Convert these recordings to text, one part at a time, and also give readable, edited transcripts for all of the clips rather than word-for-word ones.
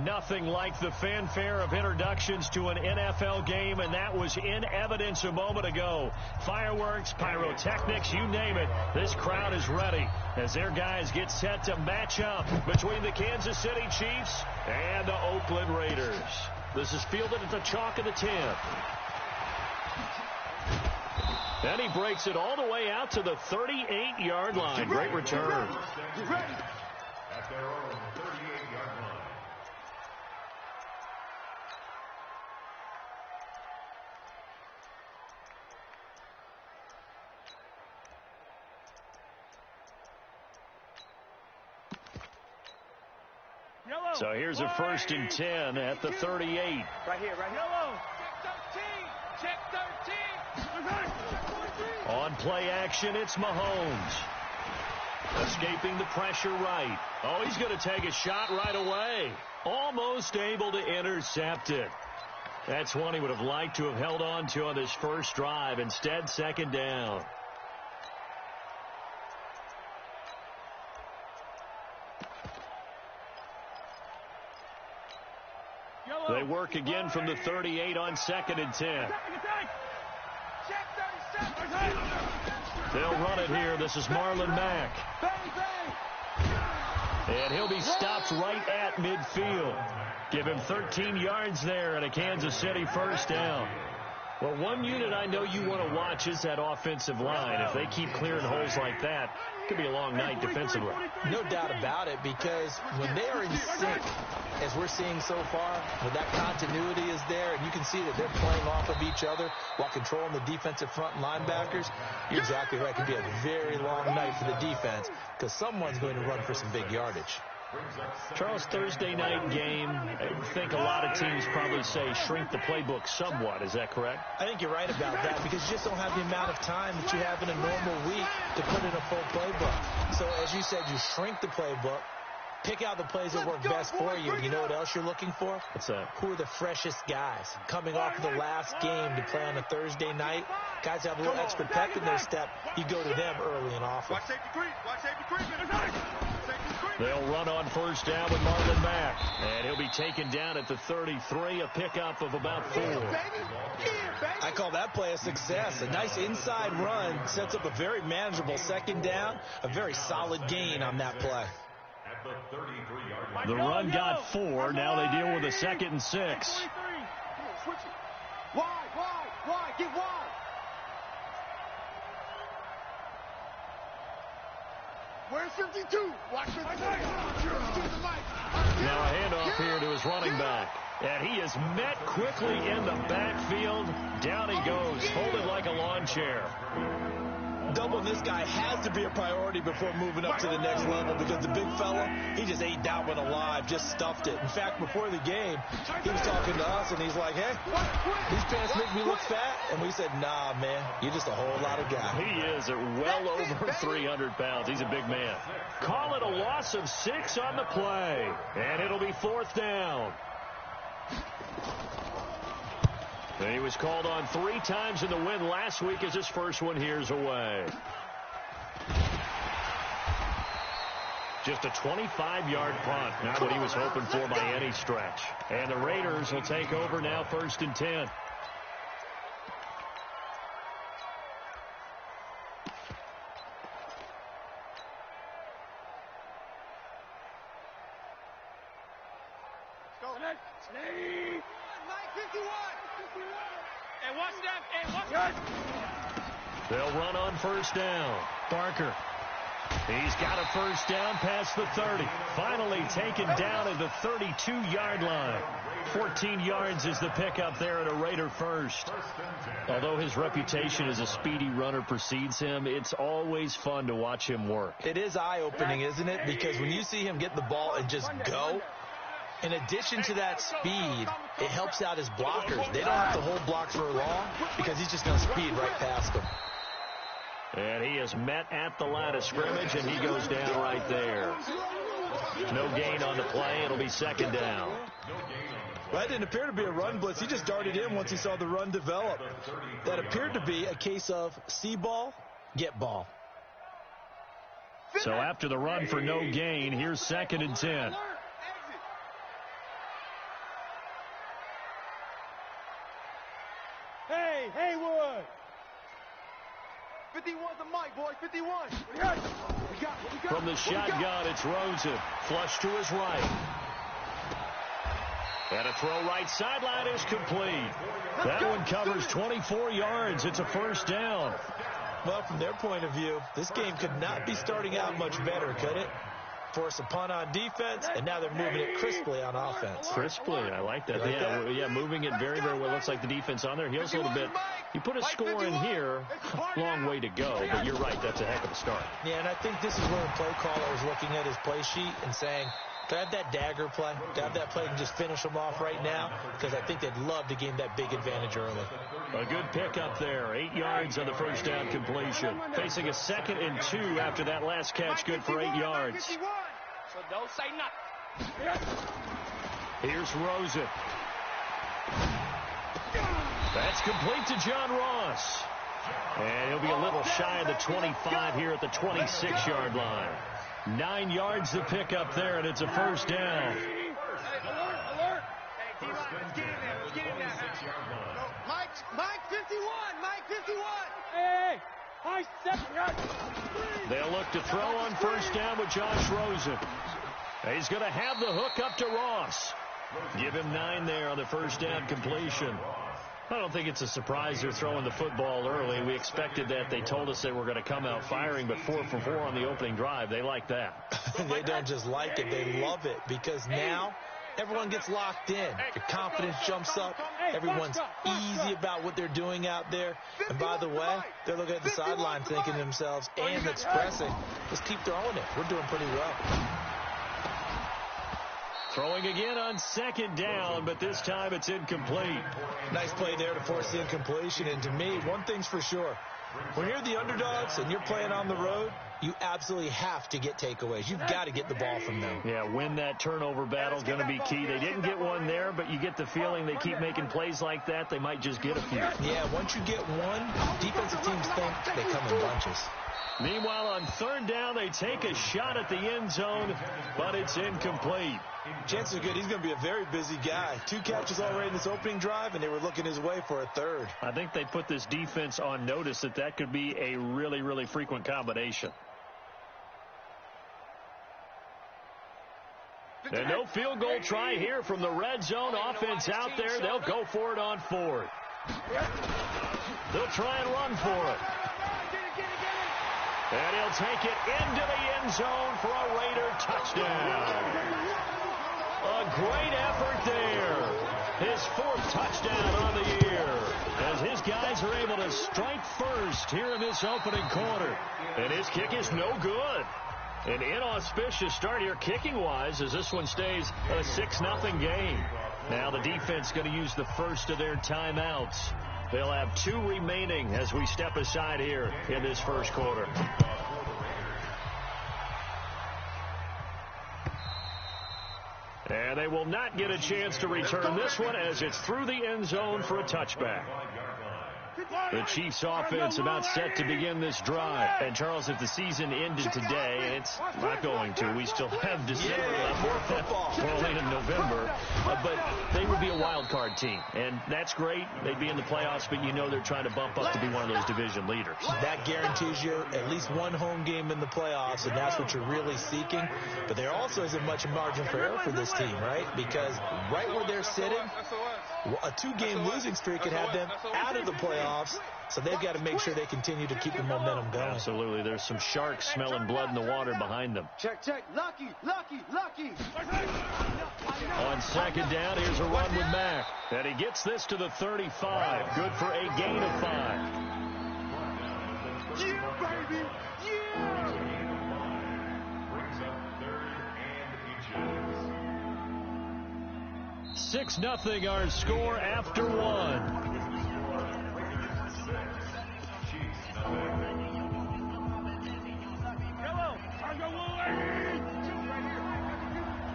Nothing like the fanfare of introductions to an NFL game, and that was in evidence a moment ago. Fireworks, pyrotechnics, you name it. This crowd is ready as their guys get set to match up between the Kansas City Chiefs and the Oakland Raiders. This is fielded at the chalk of the 10. And he breaks it all the way out to the 38-yard line. Great return. Get ready. At their own 38-yard line. So here's a 1st and 10 at the 38. Right here, right here. Yellow. Check 13. On play action, it's Mahomes. Escaping the pressure right. Oh, he's going to take a shot right away. Almost able to intercept it. That's one he would have liked to have held on to on this first drive. Instead, 2nd down. They work again from the 38 on 2nd and 10. They'll run it here. This is Marlon Mack. And he'll be stopped right at midfield. Give him 13 yards there and a Kansas City 1st down. Well, one unit I know you want to watch is that offensive line. If they keep clearing holes like that, it could be a long night defensively. No doubt about it, because when they are in sync, as we're seeing so far, when that continuity is there, and you can see that they're playing off of each other while controlling the defensive front linebackers, you're exactly right. It could be a very long night for the defense because someone's going to run for some big yardage. Charles, Thursday night game, I think a lot of teams probably say shrink the playbook somewhat. Is that correct? I think you're right about that because you just don't have the amount of time that you have in a normal week to put in a full playbook. So, as you said, you shrink the playbook, pick out the plays that work best for you. And you know what else you're looking for? What's that? Who are the freshest guys coming off of the last game to play on a Thursday night? Guys have a little extra pep in their step. You go to them early and often. Watch safety creep. Watch safety creep. They'll run on 1st down with Marlon Mack. And he'll be taken down at the 33, a pickup of about 4. I call that play a success. A nice inside run sets up a very manageable 2nd down. A very solid gain on that play. The run got 4. Now they deal with a 2nd and 6. Wide. Get wide. Where's 52? Watch 52. Now a handoff here to his running back. And he is met quickly in the backfield. Down he goes, folded like a lawn chair. Doubling this guy has to be a priority before moving up to the next level because the big fella, he just ate that one alive, just stuffed it. In fact, before the game, he was talking to us, and he's like, hey, these pants make me look fat. And we said, nah, man, you're just a whole lot of guy. He is at well over 300 pounds. He's a big man. Call it a loss of 6 on the play. And it'll be 4th down. He was called on 3 times in the win last week as his first one here's away. Just a 25-yard punt. Not what he was hoping for by any stretch. And the Raiders will take over now 1st and 10. They'll run on 1st down. Barker. He's got a 1st down past the 30. Finally taken down at the 32-yard line. 14 yards is the pickup there at a Raider 1st. Although his reputation as a speedy runner precedes him, it's always fun to watch him work. It is eye-opening, isn't it? Because when you see him get the ball and just go, in addition to that speed, it helps out his blockers. They don't have to hold blocks for long because he's just going to speed right past them. And he is met at the line of scrimmage, and he goes down right there. No gain on the play. It'll be 2nd down. Well, that didn't appear to be a run blitz. He just darted in once he saw the run develop. That appeared to be a case of see ball, get ball. So after the run for no gain, here's 2nd and 10. Hey, Haywood. 51's the mic, boys. 51. We got it. From the shotgun, it's Rosen. Flush to his right. And a throw right sideline is complete. That one covers 24 yards. It's a first down. Well, from their point of view, this game could not be starting out much better, could it? Force a punt on defense, and now they're moving it crisply on offense. Crisply, I like that. Yeah, moving it very, very well. Looks like the defense on there heals a little bit. You put a score in here, long way to go, but you're right, that's a heck of a start. Yeah, and I think this is where the play caller is looking at his play sheet and saying, can I have that dagger play? Can I have that play and just finish them off right now? Because I think they'd love to gain that big advantage early. A good pickup there. 8 yards on the first down completion. Facing a 2nd and 2 after that last catch. Good for 8 yards. So don't say nothing. Here's Rosen. That's complete to John Ross. And he'll be a little shy of the 25 here at the 26-yard line. 9 yards to pick up there, and it's a first down. Hey, alert. Hey, D-line, let's get in there. Let's get in there. Mike 51. Mike 51. Hey, high step. They'll look to throw on first down with Josh Rosen. He's going to have the hook up to Ross. Give him 9 there on the first down completion. I don't think it's a surprise they're throwing the football early. We expected that. They told us they were going to come out firing, but 4 for 4 on the opening drive. They like that. They don't just like it. They love it because now everyone gets locked in. Your confidence jumps up. Everyone's easy about what they're doing out there. And by the way, they're looking at the sideline thinking to themselves and expressing, just keep throwing it. We're doing pretty well. Throwing again on 2nd down, but this time it's incomplete. Nice play there to force the incompletion. And to me, one thing's for sure. When you're the underdogs and you're playing on the road, you absolutely have to get takeaways. You've got to get the ball from them. Yeah, win that turnover battle is going to be key. They didn't get one there, but you get the feeling they keep making plays like that, they might just get a few. Yeah, once you get one, defensive teams think they come in bunches. Meanwhile, on 3rd down, they take a shot at the end zone, but it's incomplete. Chances are good he's going to be a very busy guy. 2 catches already in this opening drive, and they were looking his way for a 3rd. I think they put this defense on notice that could be a really, really frequent combination. And no field goal try here from the red zone. Offense out there. They'll go for it on 4th. They'll try and run for it. And he'll take it into the end zone for a Raider touchdown. A great effort there. His 4th touchdown on the year. As his guys are able to strike first here in this opening quarter. And his kick is no good. An inauspicious start here kicking-wise as this one stays a 6-0 game. Now the defense going to use the first of their timeouts. They'll have 2 remaining as we step aside here in this first quarter. And they will not get a chance to return this one as it's through the end zone for a touchback. The Chiefs offense about set to begin this drive. And Charles, if the season ended today, it's not going to. We still have December left. More football. We're only in November. But they would be a wild card team. And that's great. They'd be in the playoffs, but you know they're trying to bump up to be one of those division leaders. That guarantees you at least one home game in the playoffs, and that's what you're really seeking. But there also isn't much margin for error for this team, right? Because right where they're sitting, a 2-game losing streak could have them out of the playoffs, so they've got to make sure they continue to keep the momentum going. Absolutely. There's some sharks smelling blood in the water behind them. Check. Lucky. On 2nd down, here's a run with Mack. And he gets this to the 35. Good for a gain of 5. Yeah, baby. Yeah. Brings up 3rd and inches. 6-0 our score after 1.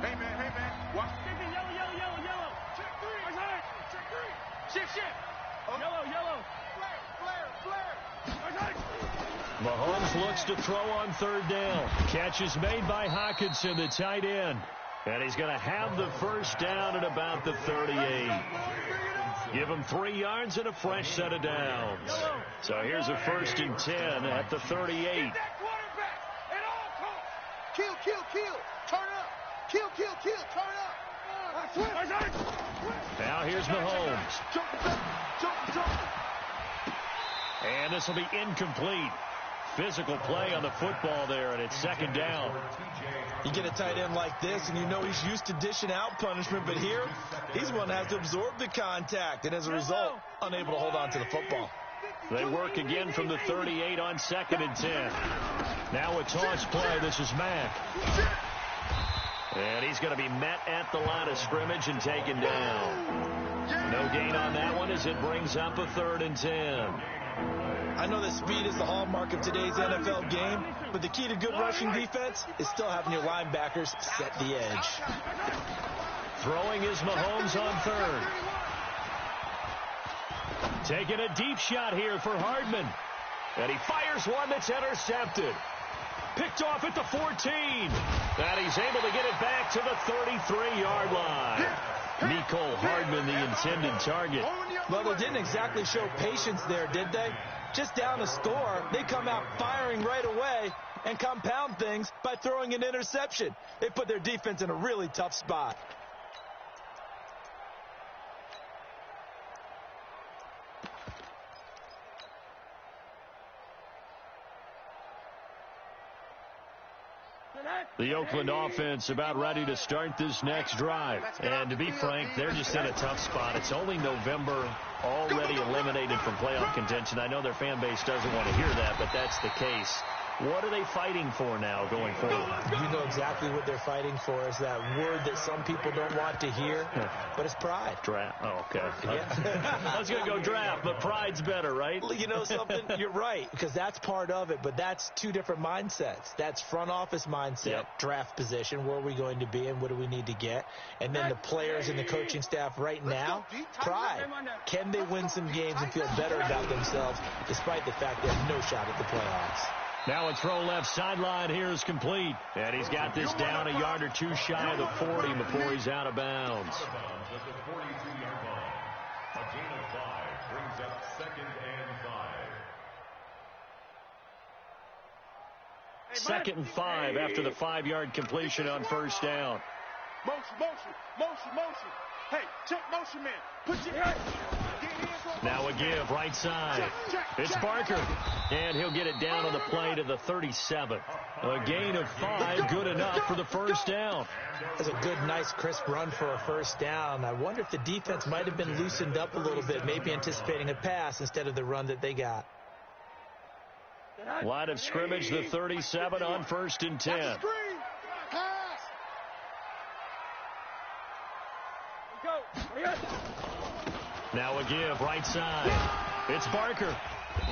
Hey, man. What? Yellow. Check 3. Shift. Yellow. Flare. Mahomes looks to throw on 3rd down. Catch is made by Hockenson, the tight end. And he's going to have the first down at about the 38. Give him 3 yards and a fresh set of downs. So here's a 1st and 10 at the 38. Kill, kill, kill. Turn up. Kill, kill, kill. Turn up. Now here's Mahomes. And this will be incomplete. Physical play on the football there, and it's 2nd down. You get a tight end like this, and you know he's used to dishing out punishment, but here, he's one that has to absorb the contact, and as a result, unable to hold on to the football. They work again from the 38 on 2nd and 10. Now a toss play. This is Mack. And he's going to be met at the line of scrimmage and taken down. No gain on that one as it brings up a 3rd and 10. I know that speed is the hallmark of today's NFL game, but the key to good rushing defense is still having your linebackers set the edge. Throwing is Mahomes on 3rd. Taking a deep shot here for Hardman. And he fires one that's intercepted. Picked off at the 14. And he's able to get it back to the 33-yard line. Mecole Hardman, the intended target. Well, they didn't exactly show patience there, did they? Just down a score, they come out firing right away and compound things by throwing an interception. They put their defense in a really tough spot. The Oakland offense about ready to start this next drive. And to be frank, they're just in a tough spot. It's only November, already eliminated from playoff contention. I know their fan base doesn't want to hear that, but that's the case. What are they fighting for now going forward? You know exactly what they're fighting for is that word that some people don't want to hear, but it's pride. Draft. Oh, okay. Yeah. I was going to go draft, but pride's better, right? You know something? You're right, because that's part of it, but that's 2 different mindsets. That's front office mindset, draft position, where are we going to be and what do we need to get? And then the players and the coaching staff right now, pride. Can they win some games and feel better about themselves despite the fact they have no shot at the playoffs? Now a throw left sideline here is complete. And he's got this down a yard or 2 shy of the 40 before he's out of bounds. At the 42-yard line. A gain of 5 brings up 2nd and 5. 2nd and 5 after the 5-yard completion on 1st down. Motion. Hey, check motion, man. Put your head. Now a give right side. It's Barker. And he'll get it down on the play to the 37. A gain of 5, good enough for the 1st down. That's a good, nice, crisp run for a 1st down. I wonder if the defense might have been loosened up a little bit, maybe anticipating a pass instead of the run that they got. Line of scrimmage, the 37 on 1st and 10. Now a give right side. It's Barker.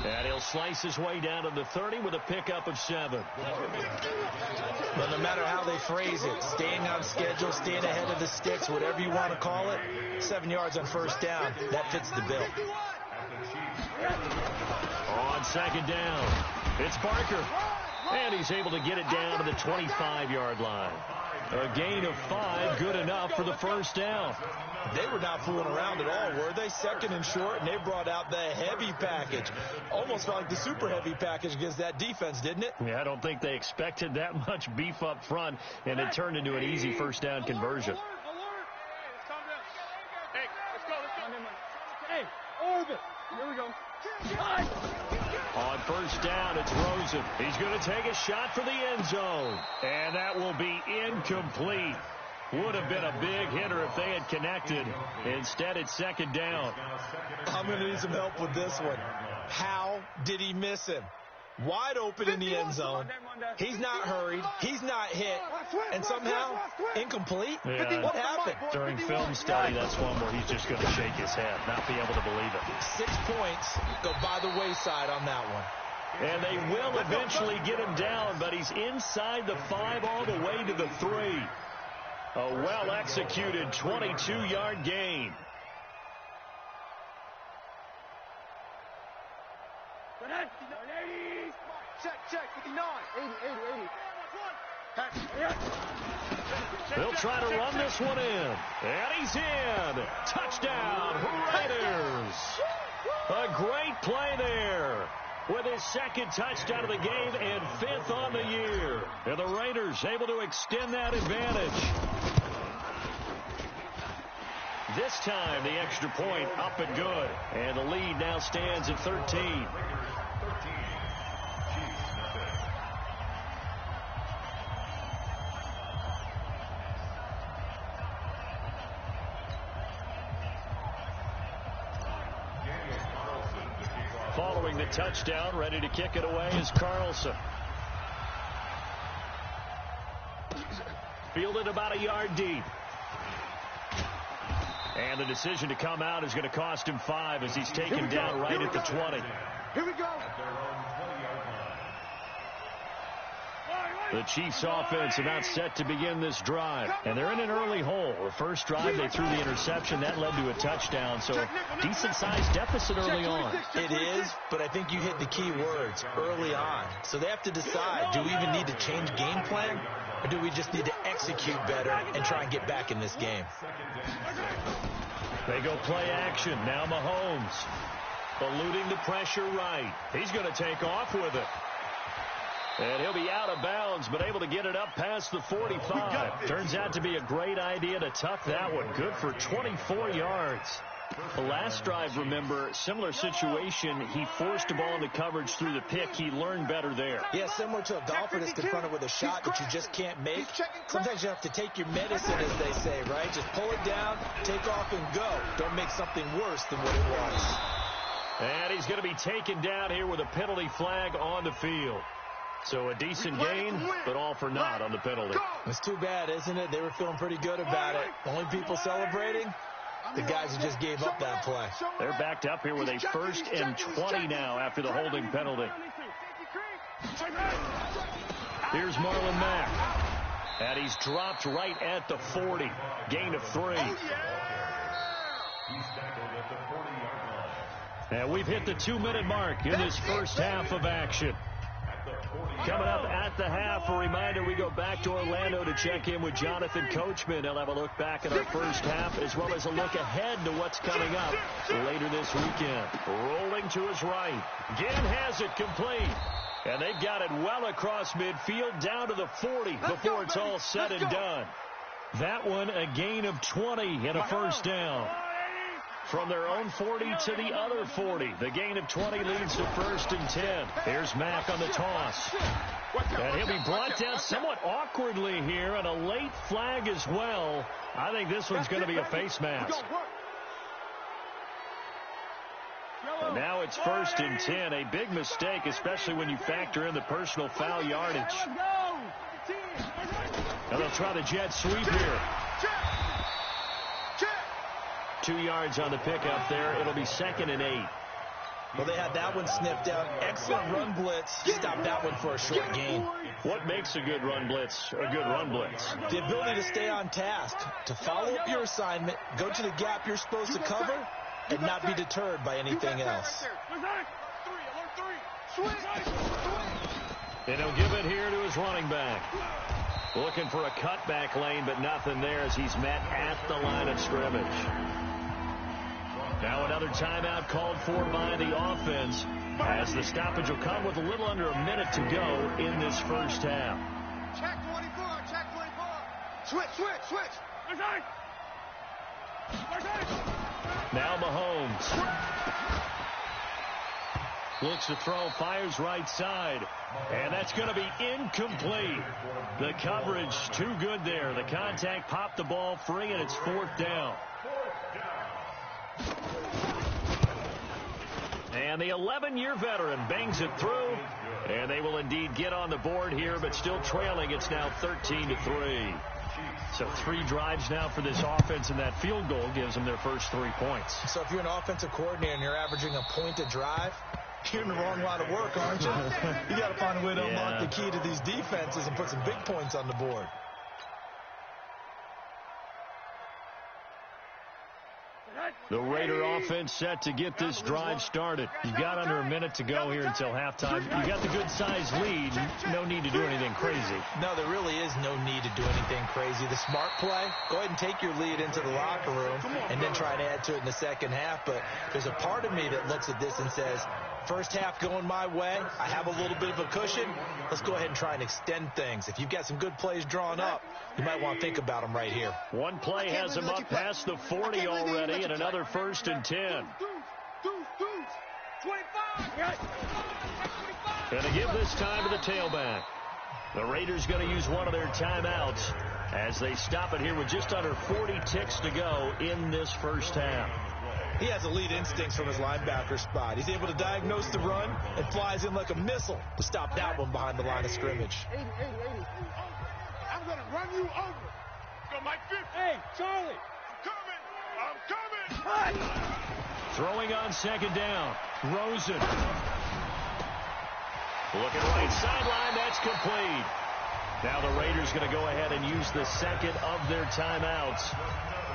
And he'll slice his way down to the 30 with a pickup of 7. But no matter how they phrase it, staying on schedule, staying ahead of the sticks, whatever you want to call it, 7 yards on 1st down, that fits the bill. On 2nd down, it's Barker. And he's able to get it down to the 25-yard line. A gain of 5, good enough for the 1st down. They were not fooling around at all, were they? 2nd and short, and they brought out the heavy package. Almost felt like the super heavy package against that defense, didn't it? Yeah, I don't think they expected that much beef up front, and it turned into an easy 1st down conversion. Hey, let's go. Hey, orbit. Here we go. On 1st down, it's Rosen. He's going to take a shot for the end zone. And that will be incomplete. Would have been a big hitter if they had connected. Instead, it's 2nd down. I'm going to need some help with this one. How did he miss him? Wide open in the end zone. He's not hurried. He's not hit. And somehow, incomplete? Yeah. What happened? During film study, that's one where he's just going to shake his head, not be able to believe it. 6 points go by the wayside on that one. And they will eventually get him down, but he's inside the 5 all the way to the 3. A well-executed 22-yard gain. Check, 59. 80. They'll try to run this one in. And he's in. Touchdown, Raiders. A great play there. With his second touchdown of the game and 5th on the year. And the Raiders able to extend that advantage. This time, the extra point up and good. And the lead now stands at 13. Following the touchdown, ready to kick it away is Carlson. Fielded about a yard deep. And the decision to come out is going to cost him 5 as he's taken down right at the 20. Here we go. The Chiefs offense about set to begin this drive. And they're in an early hole. The first drive, they threw the interception. That led to a touchdown. So decent-sized deficit early on. It is, but I think you hit the key words, early on. So they have to decide, do we even need to change game plan? Or do we just need to execute better and try and get back in this game? They go play action. Now Mahomes. Eluding the pressure right. He's going to take off with it. And he'll be out of bounds, but able to get it up past the 45. Turns out to be a great idea to tuck that one. Good for 24 yards. The last drive, remember, similar situation. He forced the ball into coverage through the pick. He learned better there. Yeah, similar to a golfer that's confronted with a shot that you just can't make. Sometimes you have to take your medicine, as they say, right? Just pull it down, take off, and go. Don't make something worse than what it was. And he's going to be taken down here with a penalty flag on the field. So a decent gain, but all for naught on the penalty. It's too bad, isn't it? They were feeling pretty good about it. Only people celebrating, the guys who just gave up that play. They're backed up here with a 1st and 20 now after the holding penalty. Here's Marlon Mack. And he's dropped right at the 40. Gain of 3. And we've hit the 2-minute mark in this first half of action. Coming up at the half, a reminder, we go back to Orlando to check in with Jonathan Coachman. He'll have a look back at our first half as well as a look ahead to what's coming up later this weekend. Rolling to his right. Ginn has it complete. And they've got it well across midfield down to the 40 before it's all said and done. That one a gain of 20 and a first down. From their own 40 to the other 40. The gain of 20 leads to 1st and 10. Here's Mack on the toss. And he'll be brought down somewhat awkwardly here, and a late flag as well. I think this one's going to be a face mask. And now it's 1st and 10. A big mistake, especially when you factor in the personal foul yardage. And they'll try the jet sweep here. 2 yards on the pickup there. It'll be 2nd and 8. Well, they had that one sniffed out. Excellent run blitz. Stop that one for a short gain. What makes a good run blitz a good run blitz? The ability to stay on task, to follow up your assignment, go to the gap you're supposed to cover, and not be deterred by anything else. And he'll give it here to his running back. Looking for a cutback lane, but nothing there as he's met at the line of scrimmage. Now another timeout called for by the offense as the stoppage will come with a little under a minute to go in this first half. Check 24, check 24. Switch. Now Mahomes. Looks to throw, fires right side. And that's going to be incomplete. The coverage too good there. The contact popped the ball free, and it's 4th down. And the 11-year veteran bangs it through. And they will indeed get on the board here, but still trailing. It's now 13-3. So 3 drives now for this offense, and that field goal gives them their first 3 points. So if you're an offensive coordinator and you're averaging a point a drive, you're in the wrong line of work, aren't you? You got to find a way to unlock the key to these defenses and put some big points on the board. The Raider offense set to get this drive started. You've got under a minute to go here until halftime. You got the good-sized lead. No need to do anything crazy. No, there really is no need to do anything crazy. The smart play, go ahead and take your lead into the locker room and then try and add to it in the second half. But there's a part of me that looks at this and says, first half going my way, I have a little bit of a cushion. Let's go ahead and try and extend things. If you've got some good plays drawn up, you might want to think about them right here. One play has him up past the 40 already, and another 1st and 10. Going to give this time to the tailback. The Raiders going to use one of their timeouts as they stop it here with just under 40 ticks to go in this first half. He has elite instincts from his linebacker spot. He's able to diagnose the run and flies in like a missile to stop that one behind the line of scrimmage. 80. I'm going to run you over. Go, Mike 50. Hey, Charlie. I'm coming. Throwing on second down. Rosen. Looking right sideline. That's complete. Now the Raiders going to go ahead and use the second of their timeouts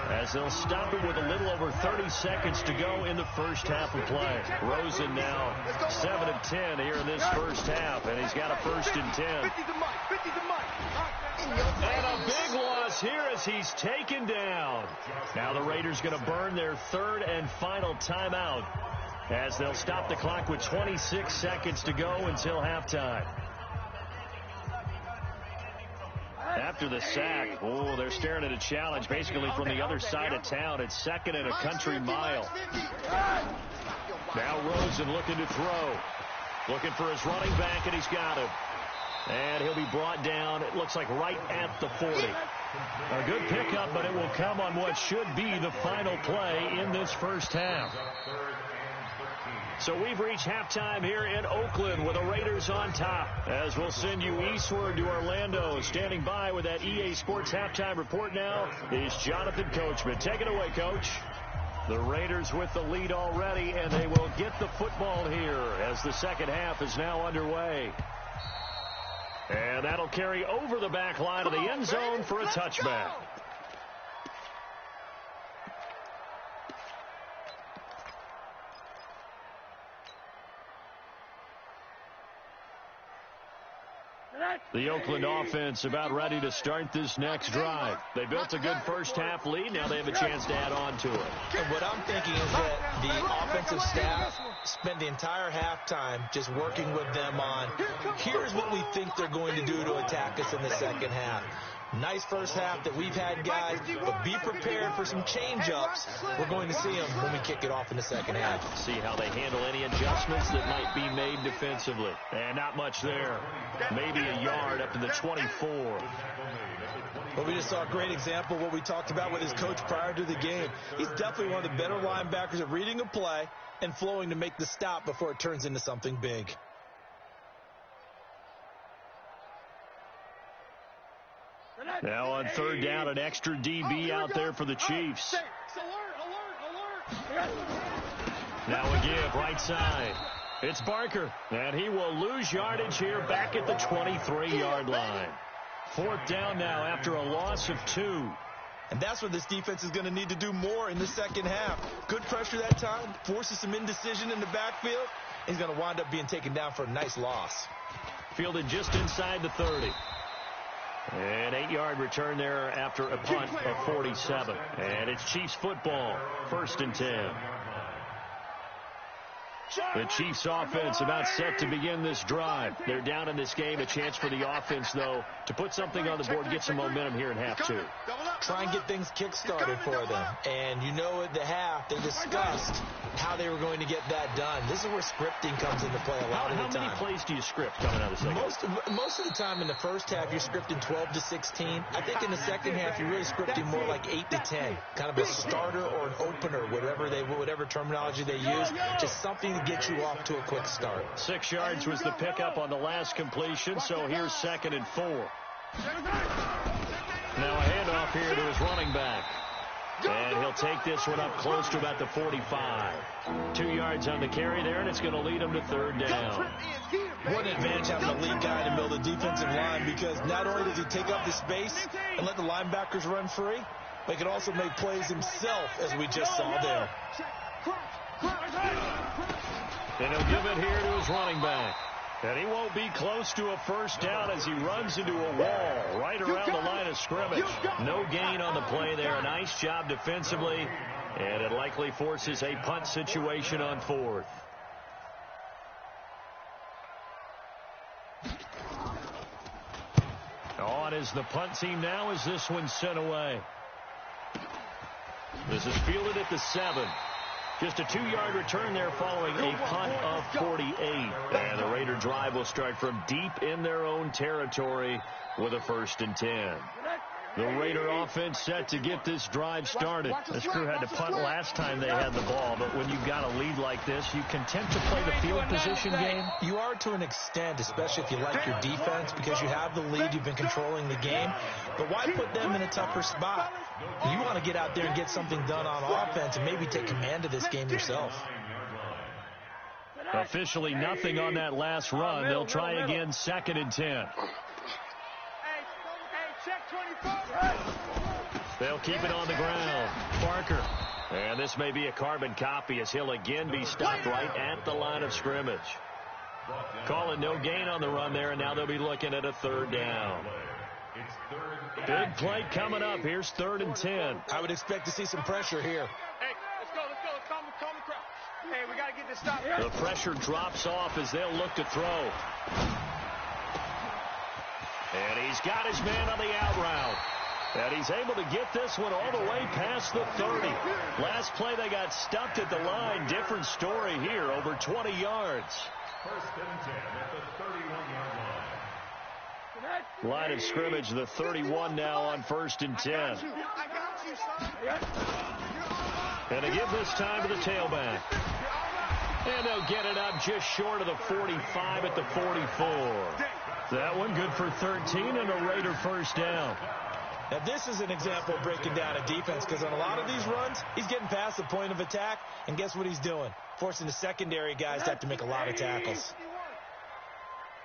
as they'll stop it with a little over 30 seconds to go in the first half of play. Rosen now 7 of 10 here in this first half, and he's got a 1st and 10. 50 to Mike. And a big loss here as he's taken down. Now the Raiders going to burn their 3rd and final timeout as they'll stop the clock with 26 seconds to go until halftime. After the sack, they're staring at a challenge basically from the other side of town. It's 2nd and a country mile. Now Rosen looking to throw. Looking for his running back, and he's got him. And he'll be brought down, it looks like right at the 40. A good pickup, but it will come on what should be the final play in this first half. So we've reached halftime here in Oakland with the Raiders on top. As we'll send you eastward to Orlando. Standing by with that EA Sports halftime report now is Jonathan Coachman. Take it away, Coach. The Raiders with the lead already, and they will get the football here as the second half is now underway. And that'll carry over the back line of the end zone for a touchback. The Oakland offense about ready to start this next drive. They built a good first half lead. Now they have a chance to add on to it. And what I'm thinking is that the offensive staff spend the entire halftime just working with them on, here's what we think they're going to do to attack us in the second half. Nice first half that we've had, guys, but be prepared for some change-ups. We're going to see them when we kick it off in the second half. See how they handle any adjustments that might be made defensively. And not much there. Maybe a yard up to the 24. Well, we just saw a great example of what we talked about with his coach prior to the game. He's definitely one of the better linebackers at reading a play and flowing to make the stop before it turns into something big. Now on 3rd down, an extra DB out there for the Chiefs. Now a give, right side. It's Barker, and he will lose yardage here back at the 23-yard line. 4th down now after a loss of 2. And that's what this defense is going to need to do more in the second half. Good pressure that time, forces some indecision in the backfield. He's going to wind up being taken down for a nice loss. Fielded just inside the 30. An 8-yard return there after a punt of 47. And it's Chiefs football, 1st and 10. The Chiefs offense about set to begin this drive. They're down in this game. A chance for the offense, though, to put something on the board, get some momentum here in half 2. Try and get things kick-started for them. And you know at the half, they discussed how they were going to get that done. This is where scripting comes into play a lot of the time. How many plays do you script coming out of the second? Most of the time in the first half, you're scripting 12 to 16. I think in the second half, you're really scripting more like 8 to 10. Kind of a starter or an opener, whatever terminology they use. Just something to get you off to a quick start. 6 yards was the pickup on the last completion, so here's 2nd and 4. Now a handoff here to his running back. And he'll take this one up close to about the 45. 2 yards on the carry there, and it's going to lead him to 3rd down. What an advantage having a lead guy in the middle of the defensive line, because not only does he take up the space and let the linebackers run free, but he can also make plays himself, as we just saw there. And he'll give it here to his running back. And he won't be close to a first down as he runs into a wall right around the line of scrimmage. No gain on the play there. A nice job defensively, and it likely forces a punt situation on fourth. On is the punt team now as this one's sent away. This is fielded at the 7. Just a 2-yard return there following a punt of 48. And the Raider drive will start from deep in their own territory with a 1st and 10. The Raider offense set to get this drive started. This crew had to punt last time they had the ball, but when you've got a lead like this, you content to play the field position game? You are to an extent, especially if you like your defense, because you have the lead, you've been controlling the game. But why put them in a tougher spot? You want to get out there and get something done on offense and maybe take command of this game yourself. Officially nothing on that last run. They'll try again, 2nd and 10. They'll keep it on the ground. Barker. And this may be a carbon copy as he'll again be stopped right at the line of scrimmage. Calling no gain on the run there, and now they'll be looking at a 3rd down. Big play coming up. Here's 3rd and 10. I would expect to see some pressure here. Hey, let's go. Calm the crowd. Hey, we got to get this stopped. The pressure drops off as they'll look to throw. And he's got his man on the out route. And he's able to get this one all the way past the 30. Last play they got stuffed at the line. Different story here, over 20 yards. 1st and 10 at the 31-yard line. Line of scrimmage, the 31 now on 1st and 10. I got you, son. And they give this time to the tailback. And they'll get it up just short of the 45 at the 44. That one good for 13 and a Raider 1st down. Now, this is an example of breaking down a defense, because on a lot of these runs, he's getting past the point of attack, and guess what he's doing? Forcing the secondary guys to have to make a lot of tackles.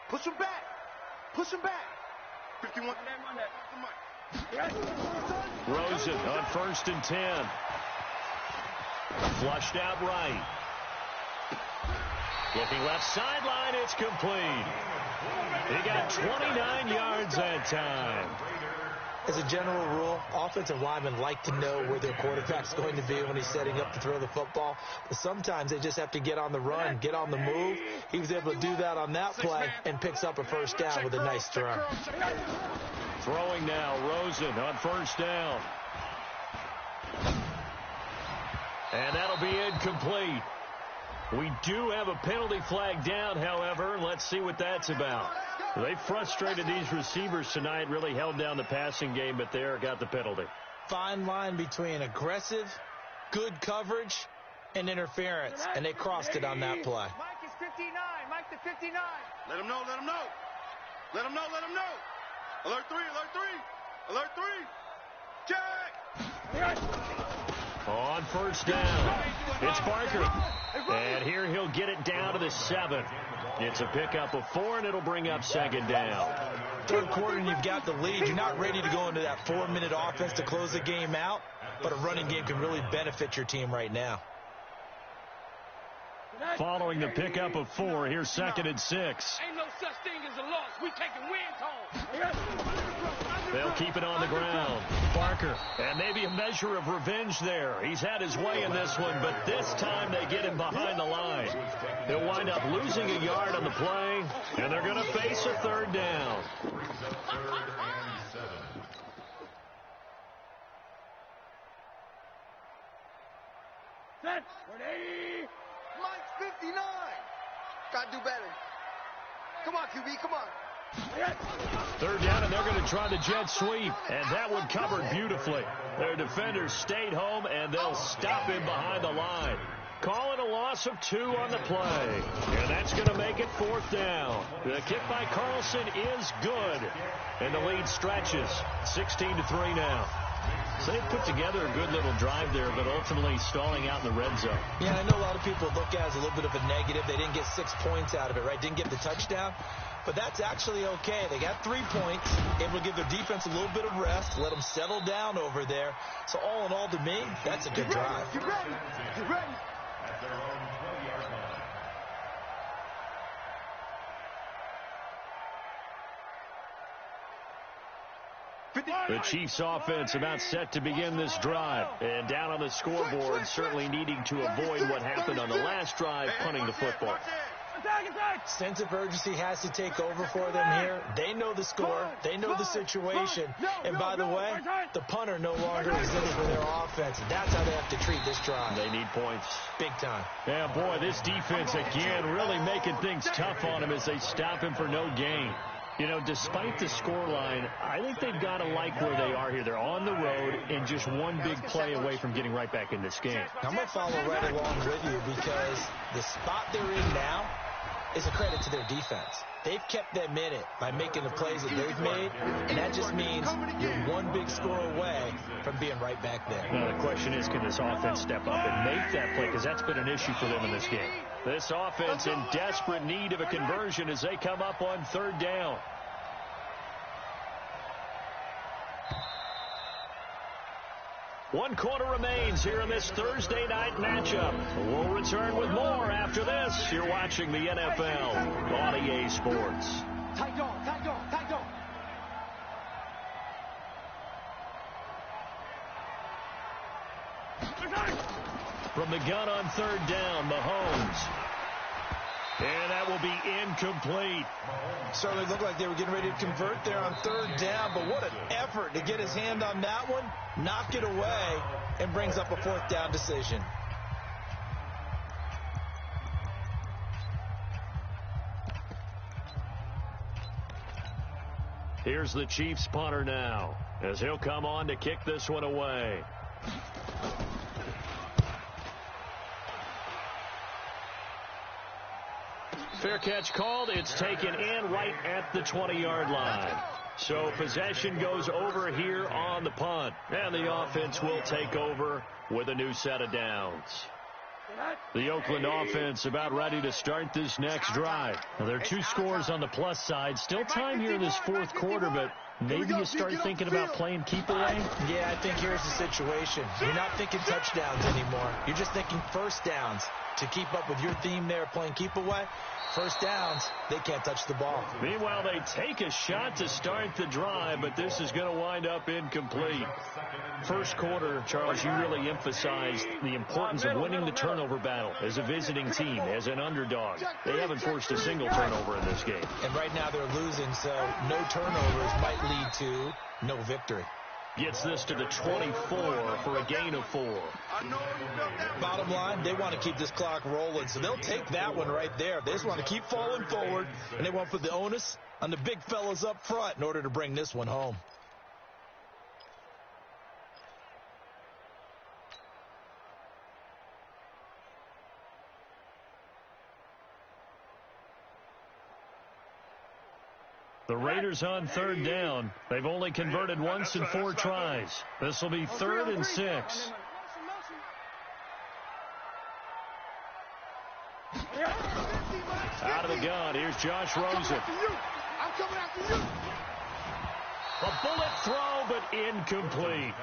Push him back. 51. Rosen on 1st and 10. Flushed out right. Looking left sideline, it's complete. He got 29 yards that time. As a general rule, offensive linemen like to know where their quarterback's going to be when he's setting up to throw the football. But sometimes they just have to get on the run, get on the move. He was able to do that on that play and picks up a 1st down with a nice throw. Throwing now, Rosen on 1st down. And that'll be incomplete. We do have a penalty flag down, however. Let's see what that's about. They frustrated these receivers tonight, really held down the passing game, but there got the penalty. Fine line between aggressive, good coverage, and interference, and they crossed it on that play. Mike is 59. Mike to 59. Let him know. Alert 3. Check. On 1st down, it's Barker. And here he'll get it down to the 7. It's a pickup of 4, and it'll bring up 2nd down. 3rd quarter, and you've got the lead. You're not ready to go into that 4-minute offense to close the game out, but a running game can really benefit your team right now. Following the pickup of 4, here's 2nd and 6. Ain't no such thing as a loss. We taking wins home. They'll keep it on the ground. Barker, and maybe a measure of revenge there. He's had his way in this one, but this time they get him behind the line. They'll wind up losing a yard on the play, and they're going to face a 3rd down. Set. Ready. Mike's 59. Got to do better. Come on, QB, come on. 3rd down, and they're going to try the jet sweep, and that one covered beautifully. Their defenders stayed home, and they'll stop him behind the line. Calling a loss of 2 on the play, and that's going to make it 4th down. The kick by Carlson is good, and the lead stretches 16-3 now. So they put together a good little drive there, but ultimately stalling out in the red zone. Yeah, I know a lot of people look at it as a little bit of a negative. They didn't get 6 points out of it, right? Didn't get the touchdown. but that's actually okay. They got 3 points, able to give their defense a little bit of rest, let them settle down over there. So all in all, to me, that's a good drive. Get ready. Get ready. At their own 20-yard line. The Chiefs offense about set to begin this drive. And down on the scoreboard, certainly needing to avoid what happened on the last drive, punting the football. Sense of urgency has to take over for them here. They know the score. They know the situation. And by the way, the punter no longer is in it for their offense. And that's how they have to treat this drive. They need points. Big time. Yeah, boy, this defense again really making things tough on him as they stop him for no gain. You know, despite the scoreline, I think they've got to like where they are here. They're on the road and just one big play away from getting right back in this game. I'm going to follow right along with you because the spot they're in now is a credit to their defense. They've kept them in it by making the plays that they've made, and that just means you're one big score away from being right back there. Now, the question is, can this offense step up and make that play? Because that's been an issue for them in this game. This offense in desperate need of a conversion as they come up on third down. One quarter remains here in this Thursday night matchup. We'll return with more after this. You're watching the NFL on EA Sports. Tight dog, tight dog, tight dog. From the gun on third down, Mahomes. And that will be incomplete. Certainly looked like they were getting ready to convert there on third down, but what an effort to get his hand on that one, knock it away, and brings up a fourth down decision. Here's the Chiefs punter now, as he'll come on to kick this one away. Fair catch called. It's taken in right at the 20-yard line. So possession goes over here on the punt. And the offense will take over with a new set of downs. The Oakland offense about ready to start this next drive. Now, there are 2 scores on the plus side. Still time here in this fourth quarter, but maybe you start thinking about playing keep away? Yeah, I think here's the situation. You're not thinking touchdowns anymore. You're just thinking first downs. To keep up with your theme there, playing keep away, first downs, they can't touch the ball. Meanwhile, they take a shot to start the drive, but this is going to wind up incomplete. First quarter, Charles, you really emphasized the importance of winning the turnover battle as a visiting team, as an underdog. They haven't forced a single turnover in this game. And right now they're losing, so no turnovers might lead to no victory. Gets this to the 24 for a gain of 4. Bottom line, they want to keep this clock rolling, so they'll take that one right there. They just want to keep falling forward, and they want to put the onus on the big fellas up front in order to bring this one home. The Raiders on third down. They've only converted once in 4 tries. This will be 3rd and 6. Out of the gun, here's Josh Rosen. I'm coming after you. A bullet throw, but incomplete.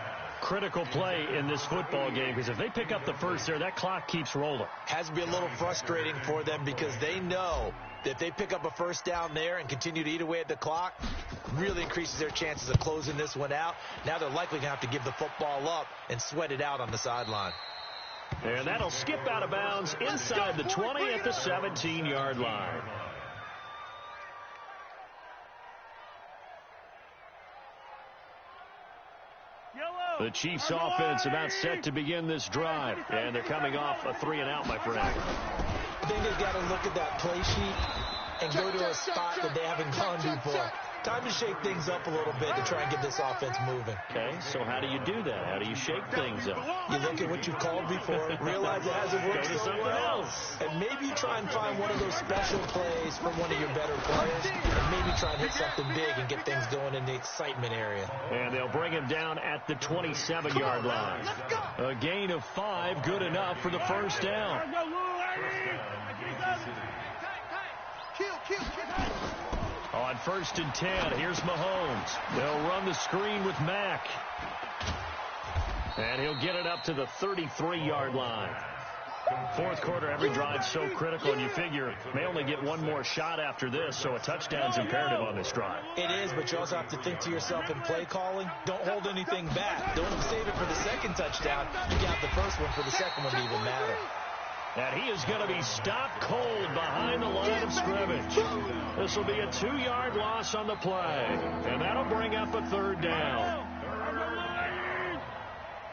Critical play in this football game, because if they pick up the first there, that clock keeps rolling. Has to be a little frustrating for them because they know that if they pick up a first down there and continue to eat away at the clock, really increases their chances of closing this one out. Now they're likely going to have to give the football up and sweat it out on the sideline. And that'll skip out of bounds inside the 20 at the 17-yard line. The Chiefs offense about set to begin this drive. And they're coming off a 3-and-out, my friend. I think they've got to look at that play sheet and go to a spot that they haven't gone to before. Time to shake things up a little bit to try and get this offense moving. Okay, so how do you do that? How do you shake things up? You look at what you've called before, realize it hasn't worked so well, and maybe try and find one of those special plays from one of your better players, and maybe try and hit something big and get things going in the excitement area. And they'll bring him down at the 27-yard line. A gain of 5, good enough for the first down. On 1st and 10, here's Mahomes. They'll run the screen with Mack. And he'll get it up to the 33-yard line. Fourth quarter, every drive's so critical, and you figure may only get one more shot after this, so a touchdown's imperative on this drive. It is, but you also have to think to yourself in play calling, don't hold anything back. Don't save it for the second touchdown. You got the first one for the second one to even matter. And he is going to be stopped cold behind the line of scrimmage. This will be a 2-yard loss on the play, and that'll bring up a 3rd down.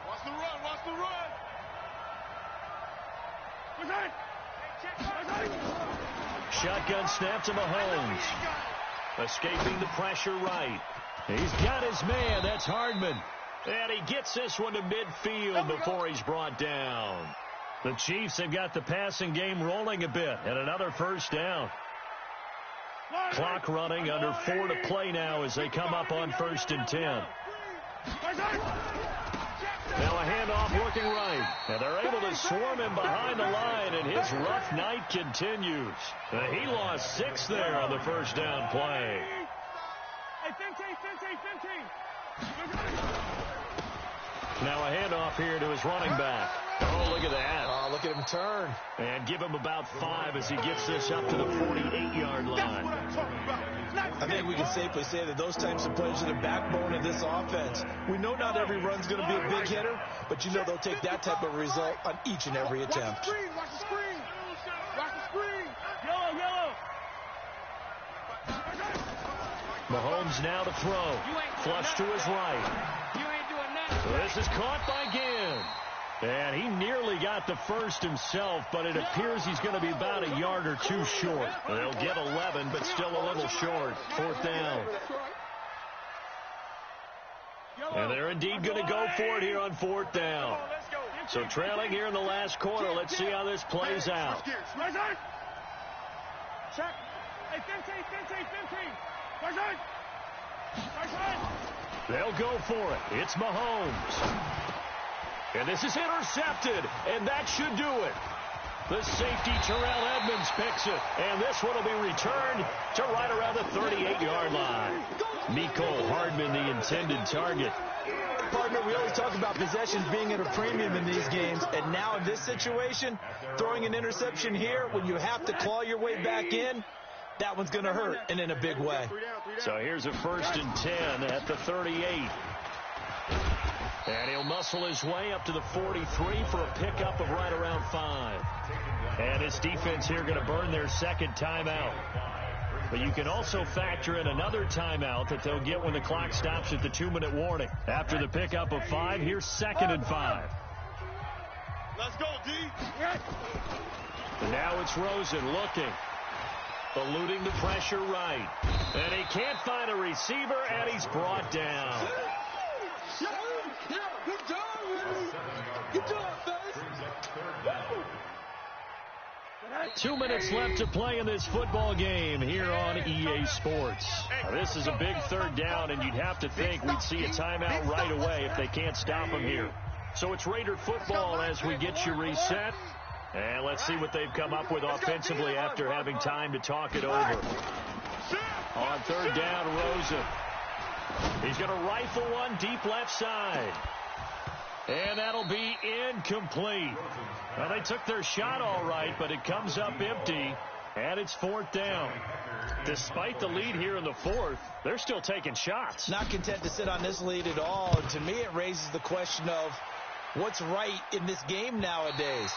Watch the run, watch the run. Shotgun snap to Mahomes. Escaping the pressure right. He's got his man. That's Hardman. And he gets this one to midfield before he's brought down. The Chiefs have got the passing game rolling a bit, and another 1st down. Clock running, under 4 to play now as they come up on 1st and 10. Now a handoff working right. And they're able to swarm him behind the line, and his rough night continues. He lost 6 there on the 1st down play. Now a handoff here to his running back. Oh, look at that. Oh, look at him turn. And give him about 5 as he gets this up to the 48-yard line. I think we can safely say that those types of plays are the backbone of this offense. We know not every run's going to be a big hitter, but you know they'll take that type of result on each and every attempt. Watch the screen. Watch the screen. Yellow. Mahomes now to throw. Flush to his right. This is caught by Ginn. And he nearly got the first himself, but it appears he's going to be about a yard or 2 short. They'll get 11, but still a little short. 4th down. And they're indeed going to go for it here on 4th down. So trailing here in the last quarter. Let's see how this plays out. Check. Hey, 15. They'll go for it. It's Mahomes. And this is intercepted, and that should do it. The safety, Terrell Edmonds, picks it, and this one will be returned to right around the 38-yard line. Mecole Hardman, the intended target. Partner, we always talk about possessions being at a premium in these games, and now in this situation, throwing an interception here when you have to claw your way back in, that one's going to hurt, and in a big way. So here's a 1st and 10 at the 38. And he'll muscle his way up to the 43 for a pickup of right around 5. And his defense here going to burn their second timeout. But you can also factor in another timeout that they'll get when the clock stops at the 2-minute warning. After the pickup of 5, here's 2nd and 5. Let's go, D. And now it's Rosen looking. Eluding the pressure right. And he can't find a receiver, and he's brought down. Good job, fellas. 2 minutes left to play in this football game here on EA Sports. Now, this is a big 3rd down, and you'd have to think we'd see a timeout right away if they can't stop him here. So it's Raider football as we get you reset. And let's see what they've come up with offensively after having time to talk it over. On 3rd down, Rosen. He's going to rifle one deep left side. And that'll be incomplete. Well, they took their shot all right, but it comes up empty, and it's 4th down. Despite the lead here in the 4th, they're still taking shots. Not content to sit on this lead at all. And to me, it raises the question of what's right in this game nowadays.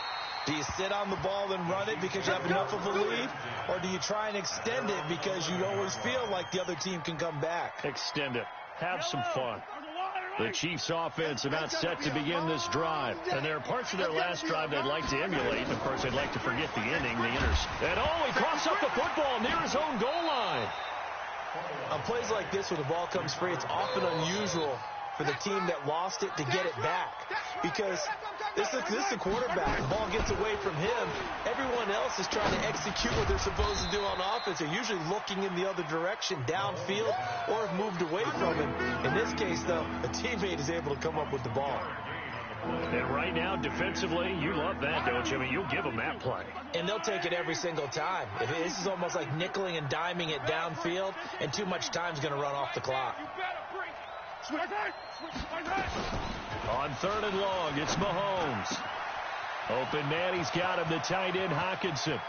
Do you sit on the ball and run it because you have enough of a lead? Or do you try and extend it because you always feel like the other team can come back? Extend it. Have some fun. The Chiefs offense about set to begin this drive. And there are parts of their last drive they'd like to emulate. And of course, they'd like to forget the ending, the And he coughs up the football near his own goal line. On plays like this where the ball comes free, it's often unusual for the team that lost it to get it back. Because this is the quarterback. The ball gets away from him. Everyone else is trying to execute what they're supposed to do on offense. They're usually looking in the other direction, downfield, or have moved away from him. In this case, though, a teammate is able to come up with the ball. And right now, defensively, you love that, don't you? I mean, you'll give them that play. And they'll take it every single time. This is almost like nickeling and diming it downfield, and too much time's going to run off the clock. On 3rd and long, it's Mahomes. Open man, he's got him, the tight end, Hockenson.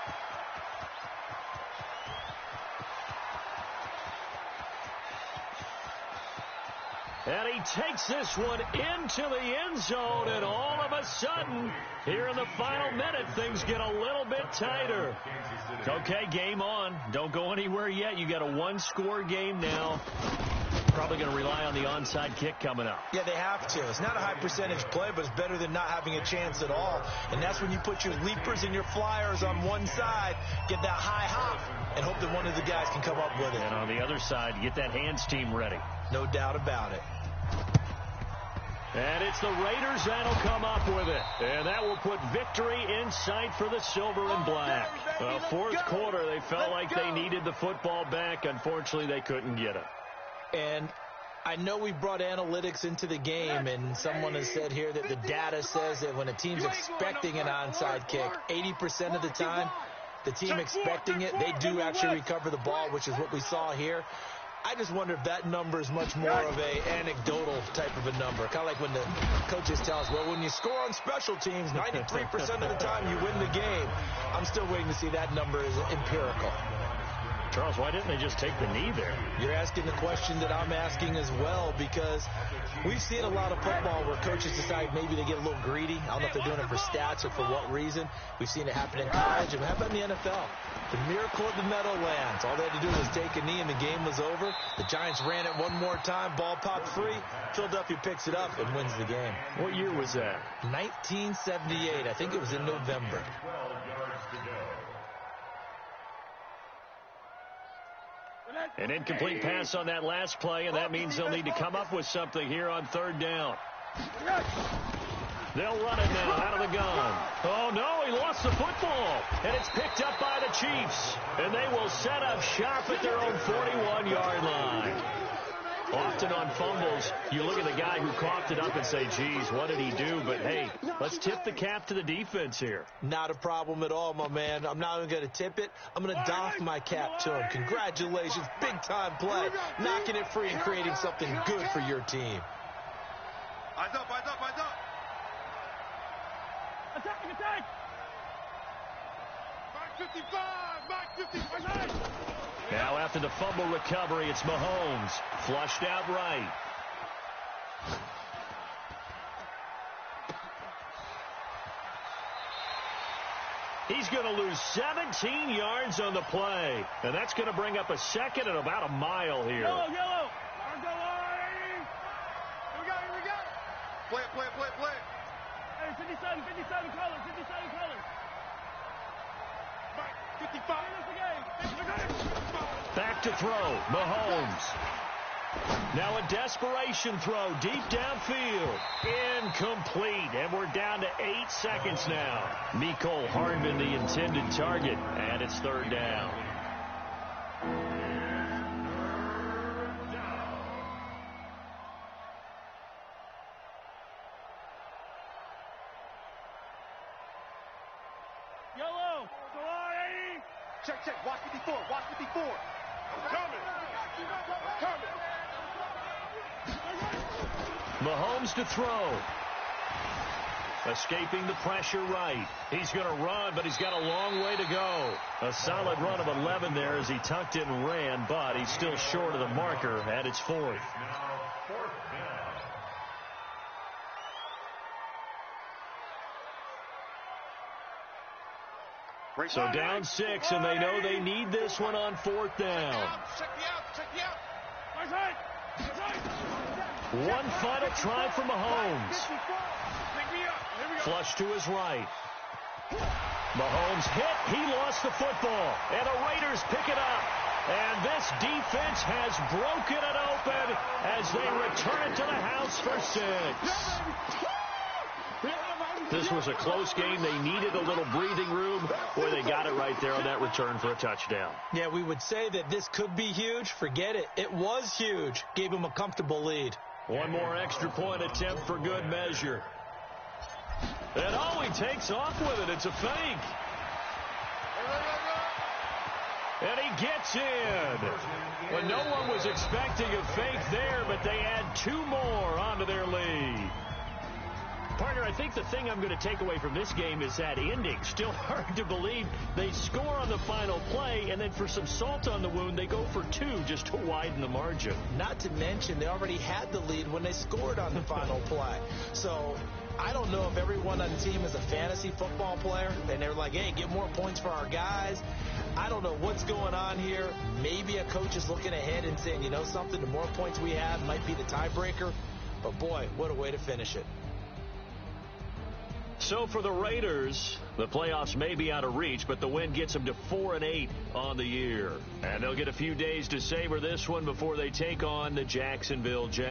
And he takes this one into the end zone, and all of a sudden, here in the final minute, things get a little bit tighter. Okay, game on. Don't go anywhere yet. You got a one-score game now. Probably going to rely on the onside kick coming up. Yeah, they have to. It's not a high-percentage play, but it's better than not having a chance at all. And that's when you put your leapers and your flyers on one side, get that high hop, and hope that one of the guys can come up with it. And on the other side, get that hands team ready. No doubt about it. And it's the Raiders that'll come up with it. And that will put victory in sight for the silver and black. Well, fourth quarter, they felt like they needed the football back. Unfortunately, they couldn't get it. And I know we brought analytics into the game, and someone has said here that the data says that when a team's expecting an onside kick, 80% of the time, the team expecting it, they do actually recover the ball, which is what we saw here. I just wonder if that number is much more of a anecdotal type of a number. Kind of like when the coaches tell us, well, when you score on special teams, 93% of the time you win the game. I'm still waiting to see that number is empirical. Charles, why didn't they just take the knee there? You're asking the question that I'm asking as well, because we've seen a lot of football where coaches decide maybe they get a little greedy. I don't know if they're doing it for stats or for what reason. We've seen it happen in college. And how about in the NFL? The miracle of the Meadowlands. All they had to do was take a knee and the game was over. The Giants ran it one more time. Ball popped free. Philadelphia picks it up and wins the game. What year was that? 1978. I think it was in November. 12 yards to go. An incomplete pass on that last play, and that means they'll need to come up with something here on 3rd down. They'll run it now out of the gun. Oh, no, he lost the football. And it's picked up by the Chiefs. And they will set up shop at their own 41-yard line. Often on fumbles, you look at the guy who coughed it up and say, geez, what did he do? But, hey, let's tip the cap to the defense here. Not a problem at all, my man. I'm not even going to tip it. I'm going to doff my cap to him. Congratulations. Big-time play. Knocking it free and creating something good for your team. Eyes up, eyes up, eyes up. Attack, attack. Mark 55, Mark 55. Now after the fumble recovery, it's Mahomes. Flushed out right. He's going to lose 17 yards on the play. And that's going to bring up a second and about a mile here. Yellow, yellow. Here we go, here we go. Play it, play it, play it, play it. Hey, 57 colors, 57 colors. 55. Back to throw. Mahomes. Now a desperation throw deep downfield. Incomplete. And we're down to 8 seconds now. Mecole Hardman, the intended target. And it's 3rd down. Yellow. Check, check. Watch 54. Watch 54. I'm coming. I'm coming. Mahomes to throw. Escaping the pressure right. He's going to run, but he's got a long way to go. A solid run of 11 there as he tucked it and ran, but he's still short of the marker, and it's 4th. Now 4th down. So down 6, and they know they need this one on 4th down. Check me out, check me out. One final try for Mahomes. Pick me up. Here we go. Flush to his right. Mahomes hit. He lost the football. And the Raiders pick it up. And this defense has broken it open as they return it to the house for 6. This was a close game. They needed a little breathing room. Boy, they got it right there on that return for a touchdown. Yeah, we would say that this could be huge. Forget it. It was huge. Gave them a comfortable lead. One more extra point attempt for good measure. And he takes off with it. It's a fake. And he gets in. Well, no one was expecting a fake there, but they add 2 more onto their lead. Partner, I think the thing I'm going to take away from this game is that ending. Still hard to believe they score on the final play, and then for some salt on the wound, they go for 2 just to widen the margin. Not to mention, they already had the lead when they scored on the final play. So I don't know if everyone on the team is a fantasy football player, and they're like, hey, get more points for our guys. I don't know what's going on here. Maybe a coach is looking ahead and saying, you know something, the more points we have might be the tiebreaker. But, boy, what a way to finish it. So for the Raiders, the playoffs may be out of reach, but the win gets them to 4-8 on the year. And they'll get a few days to savor this one before they take on the Jacksonville Jaguars.